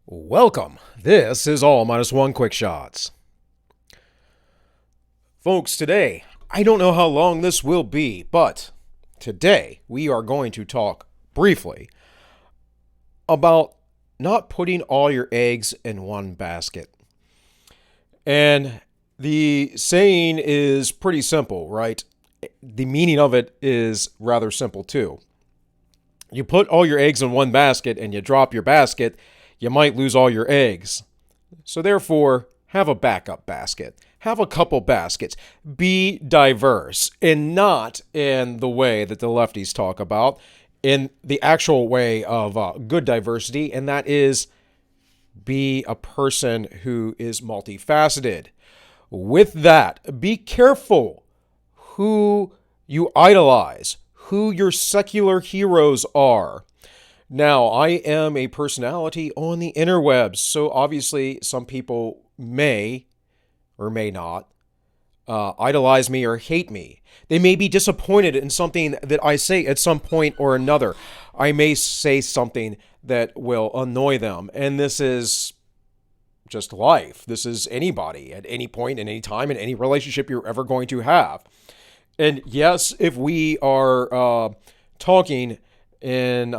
Welcome. This is All Minus One Quick Shots. Folks, today, I don't know how long this will be, but today we are going to talk briefly about not putting all your eggs in one basket. And the saying is pretty simple, right? The meaning of it is rather simple too. You put all your eggs in one basket and you drop your basket, you might lose all your eggs. So therefore, have a backup basket. Have a couple baskets. Be diverse, and not in the way that the lefties talk about, in the actual way of good diversity, and that is be a person who is multifaceted. With that, be careful who you idolize, who your secular heroes are. Now, I am a personality on the interwebs, so obviously some people may or may not idolize me or hate me. They may be disappointed in something that I say at some point or another. I may say something that will annoy them, and this is just life. This is anybody at any point, in any time, in any relationship you're ever going to have. And yes, if we are talking in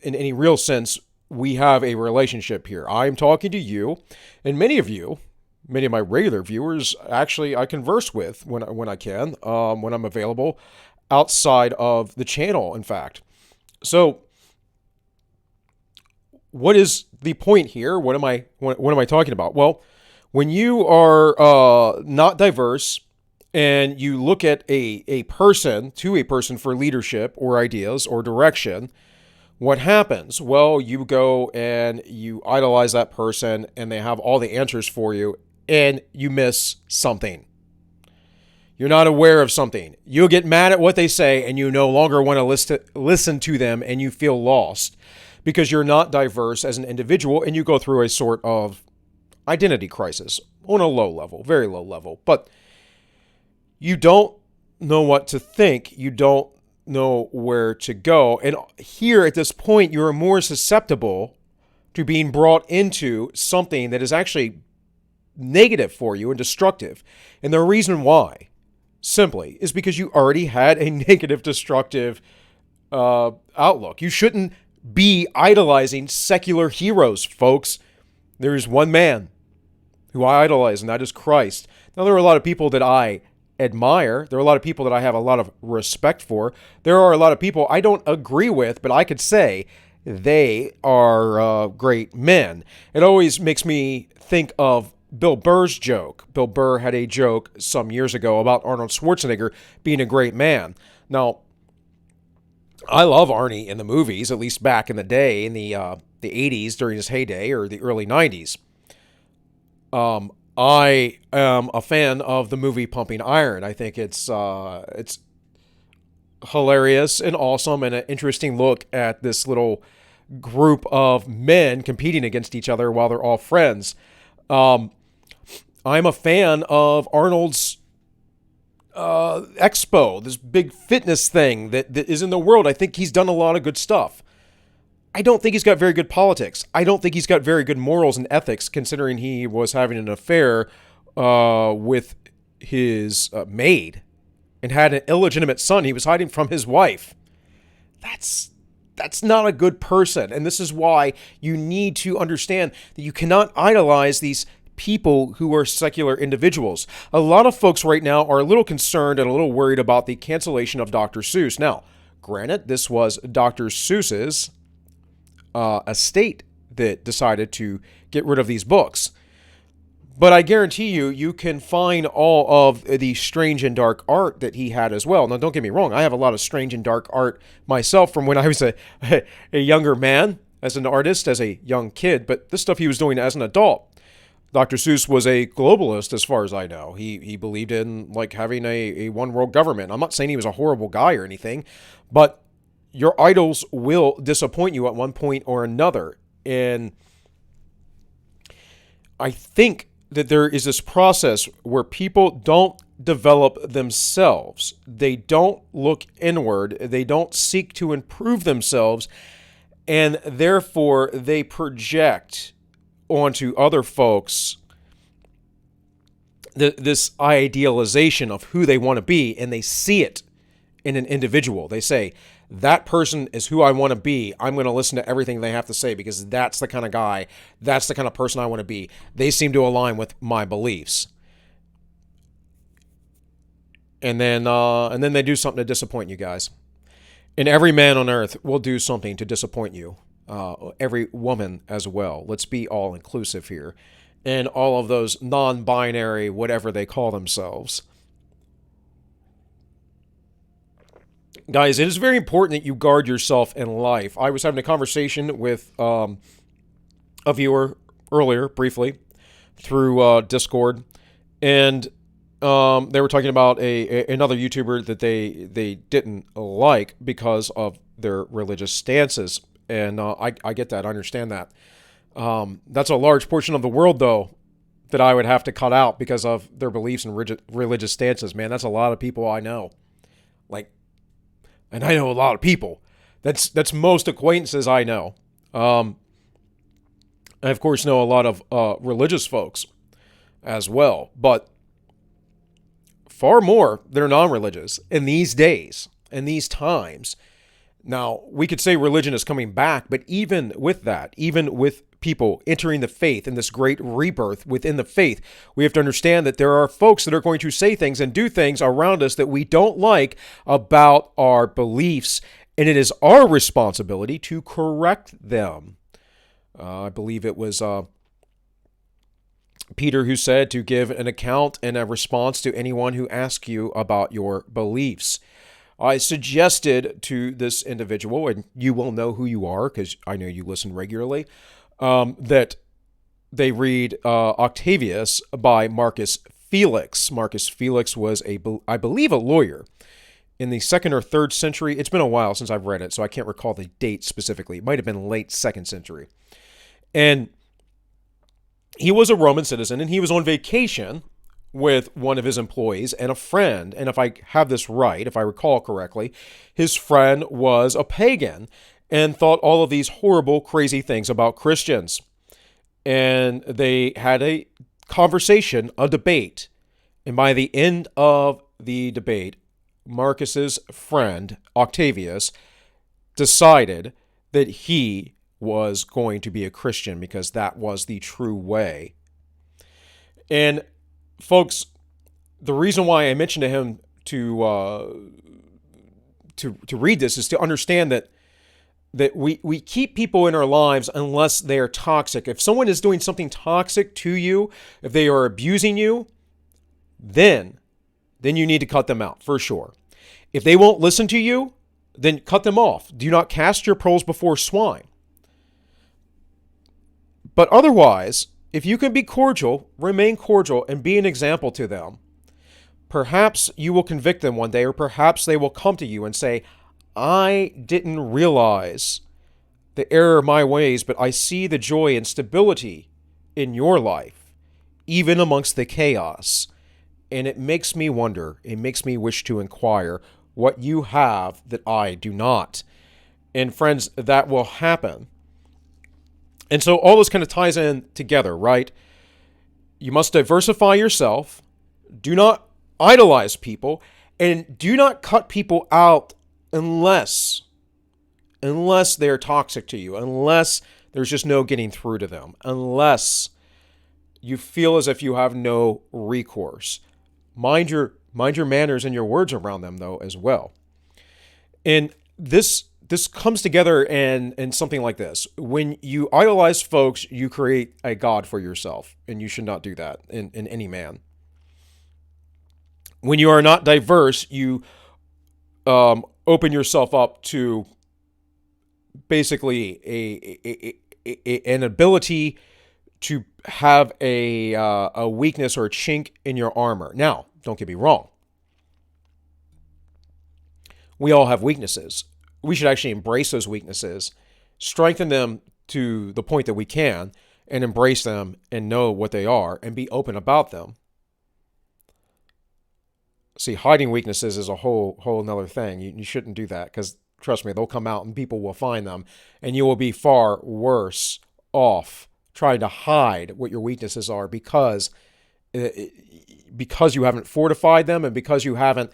any real sense, we have a relationship here. I'm talking to you, and many of my regular viewers, actually, I converse with when I can, when I'm available, outside of the channel. In fact, so what is the point here? What am I talking about? Well, when you are not diverse, and you look at a person for leadership or ideas or direction, what happens? Well, you go and you idolize that person and they have all the answers for you, and you miss something. You're not aware of something. You'll get mad at what they say and you no longer want to listen to them, and you feel lost because you're not diverse as an individual, and you go through a sort of identity crisis on a low level, very low level. But you don't know what to think. You don't know where to go. And here at this point, you're more susceptible to being brought into something that is actually negative for you and destructive. And the reason why, simply, is because you already had a negative, destructive outlook. You shouldn't be idolizing secular heroes, folks. There is one man who I idolize, and that is Christ. Now, there are a lot of people that I admire. There are a lot of people that I have a lot of respect for. There are a lot of people I don't agree with, but I could say they are great men. It always makes me think of Bill Burr's joke. Bill Burr had a joke some years ago about Arnold Schwarzenegger being a great man. Now, I love Arnie in the movies, at least back in the day, in the 80s during his heyday, or the early 90s. I am a fan of the movie Pumping Iron. I think it's hilarious and awesome, and an interesting look at this little group of men competing against each other while they're all friends. I'm a fan of Arnold's Expo, this big fitness thing that is in the world. I think he's done a lot of good stuff. I don't think he's got very good politics. I don't think he's got very good morals and ethics, considering he was having an affair with his maid and had an illegitimate son he was hiding from his wife. That's not a good person. And this is why you need to understand that you cannot idolize these people who are secular individuals. A lot of folks right now are a little concerned and a little worried about the cancellation of Dr. Seuss. Now, granted, this was Dr. Seuss's estate that decided to get rid of these books. But I guarantee you, you can find all of the strange and dark art that he had as well. Now, don't get me wrong. I have a lot of strange and dark art myself from when I was a younger man, as an artist, as a young kid. But this stuff he was doing as an adult. Dr. Seuss was a globalist, as far as I know. He believed in like having a one world government. I'm not saying he was a horrible guy or anything, but your idols will disappoint you at one point or another. And I think that there is this process where people don't develop themselves. They don't look inward. They don't seek to improve themselves. And therefore, they project onto other folks this idealization of who they want to be, and they see it in an individual. They say, that person is who I want to be. I'm going to listen to everything they have to say because that's the kind of guy, that's the kind of person I want to be. They seem to align with my beliefs. And then they do something to disappoint you guys. And every man on earth will do something to disappoint you. Every woman as well. Let's be all inclusive here. And all of those non-binary, whatever they call themselves. Guys, it is very important that you guard yourself in life. I was having a conversation with a viewer earlier, briefly, through Discord. And they were talking about another YouTuber that they didn't like because of their religious stances. And I get that. I understand that. That's a large portion of the world, though, that I would have to cut out because of their beliefs and religious stances. Man, that's a lot of people I know. And I know a lot of people. That's most acquaintances I know. I, of course, know a lot of religious folks as well. But far more that are non-religious in these days, in these times. Now, we could say religion is coming back, but even with that, even with people entering the faith in this great rebirth within the faith, we have to understand that there are folks that are going to say things and do things around us that we don't like about our beliefs, and it is our responsibility to correct them. I believe it was Peter who said to give an account and a response to anyone who asks you about your beliefs. I suggested to this individual, and you will know who you are because I know you listen regularly, that they read Octavius by Marcus Felix. Marcus Felix was, I believe, a lawyer in the 2nd or 3rd century. It's been a while since I've read it, so I can't recall the date specifically. It might have been late 2nd century. And he was a Roman citizen, and he was on vacation with one of his employees and a friend. And if I have this right, if I recall correctly, his friend was a pagan and thought all of these horrible, crazy things about Christians. And they had a conversation, a debate. And by the end of the debate, Marcus's friend, Octavius, decided that he was going to be a Christian because that was the true way. And folks, the reason why I mentioned to him to read this is to understand that we keep people in our lives unless they are toxic. If someone is doing something toxic to you, if they are abusing you, then you need to cut them out for sure. If they won't listen to you, then cut them off. Do not cast your pearls before swine. But otherwise, if you can be cordial, remain cordial, and be an example to them, perhaps you will convict them one day, or perhaps they will come to you and say, I didn't realize the error of my ways, but I see the joy and stability in your life, even amongst the chaos. And it makes me wonder, it makes me wish to inquire what you have that I do not. And friends, that will happen. And so all this kind of ties in together, right? You must diversify yourself. Do not idolize people. And do not cut people out unless they're toxic to you. Unless there's just no getting through to them. Unless you feel as if you have no recourse. Mind your manners and your words around them, though, as well. And this comes together in something like this. When you idolize folks, you create a god for yourself, and you should not do that in any man. When you are not diverse, you open yourself up to basically an ability to have a weakness or a chink in your armor. Now, don't get me wrong. We all have weaknesses. We should actually embrace those weaknesses, strengthen them to the point that we can, and embrace them and know what they are and be open about them. See, hiding weaknesses is a whole nother thing. You shouldn't do that because trust me, they'll come out and people will find them, and you will be far worse off trying to hide what your weaknesses are because you haven't fortified them and because you haven't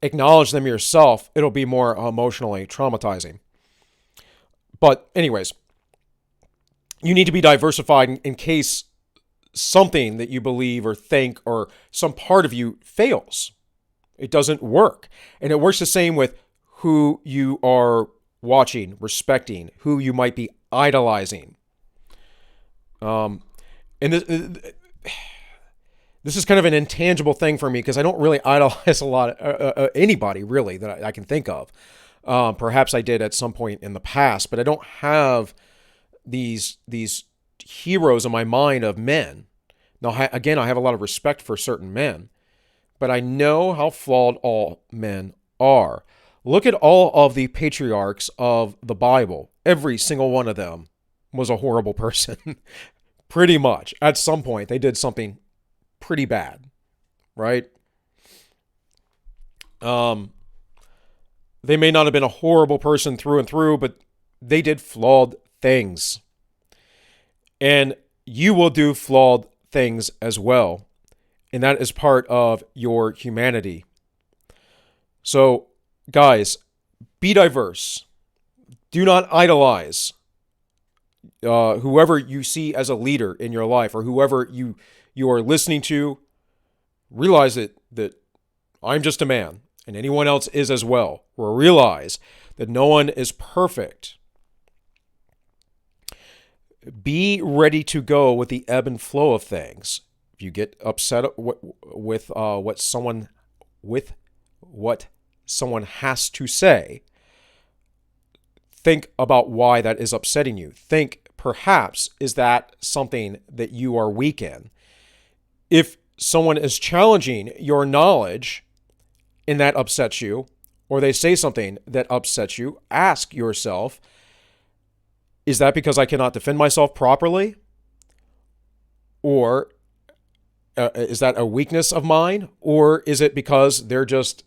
acknowledged them yourself. It'll be more emotionally traumatizing. But anyways, you need to be diversified in case something that you believe or think or some part of you fails. It doesn't work. And it works the same with who you are watching, respecting, who you might be idolizing. And this is kind of an intangible thing for me because I don't really idolize a lot of anybody really that I can think of. Perhaps I did at some point in the past, but I don't have these heroes in my mind of men. Now, again, I have a lot of respect for certain men, but I know how flawed all men are. Look at all of the patriarchs of the Bible. Every single one of them was a horrible person. Pretty much. At some point, they did something pretty bad, right? They may not have been a horrible person through and through, but they did flawed things. And you will do flawed things as well. And that is part of your humanity. So, guys, be diverse. Do not idolize whoever you see as a leader in your life or whoever you are listening to. Realize that I'm just a man and anyone else is as well. Or realize that no one is perfect. Be ready to go with the ebb and flow of things. If you get upset with what someone has to say, think about why that is upsetting you. Think, perhaps, is that something that you are weak in? If someone is challenging your knowledge and that upsets you, or they say something that upsets you, ask yourself, is that because I cannot defend myself properly? Or is that a weakness of mine? Or is it because they're just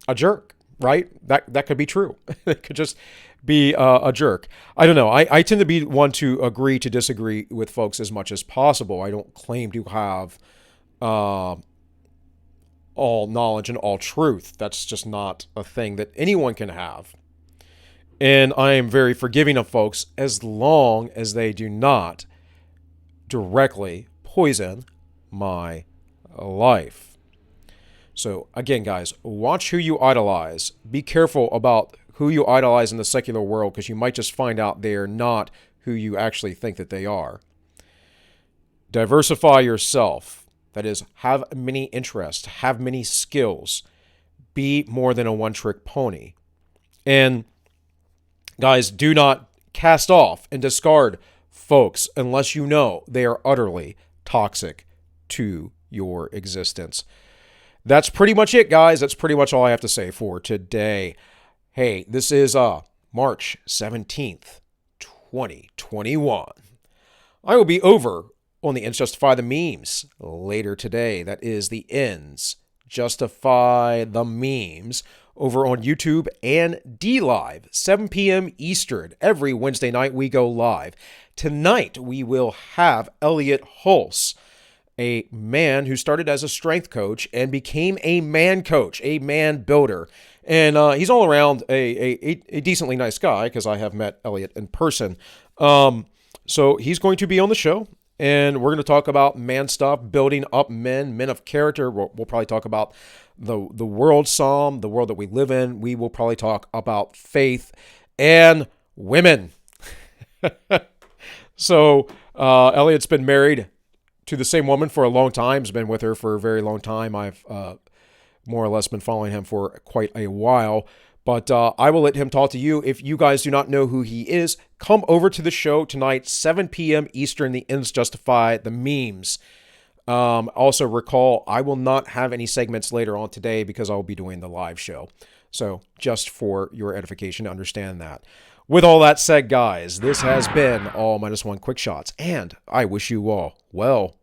a jerk, right? That could be true. It could just be a jerk. I don't know. I tend to be one to agree to disagree with folks as much as possible. I don't claim to have all knowledge and all truth. That's just not a thing that anyone can have. And I am very forgiving of folks as long as they do not directly poison my life. So again, guys, watch who you idolize. Be careful about who you idolize in the secular world because you might just find out they are not who you actually think that they are. Diversify yourself. That is, have many interests, have many skills. Be more than a one-trick pony. And guys, do not cast off and discard folks unless you know they are utterly toxic to your existence. That's pretty much it, guys. That's pretty much all I have to say for today. Hey, this is March 17th, 2021. I will be over on the Ends Justify the Memes later today. That is the Ends Justify the Memes over on YouTube and DLive, 7 p.m. Eastern. Every Wednesday night we go live. Tonight we will have Elliot Hulse, a man who started as a strength coach and became a man coach, a man builder. And he's all around a decently nice guy because I have met Elliot in person. So he's going to be on the show. And we're going to talk about man stuff, building up men of character. We'll probably talk about the world psalm, the world that we live in. We will probably talk about faith and women. So Elliot's been married to the same woman for a long time. He's been with her for a very long time. I've more or less been following him for quite a while. But I will let him talk to you. If you guys do not know who he is, come over to the show tonight, 7 p.m. Eastern, the Ends Justify the Memes. Also recall, I will not have any segments later on today because I'll be doing the live show. So just for your edification, understand that. With all that said, guys, this has been All Minus One Quick Shots, and I wish you all well.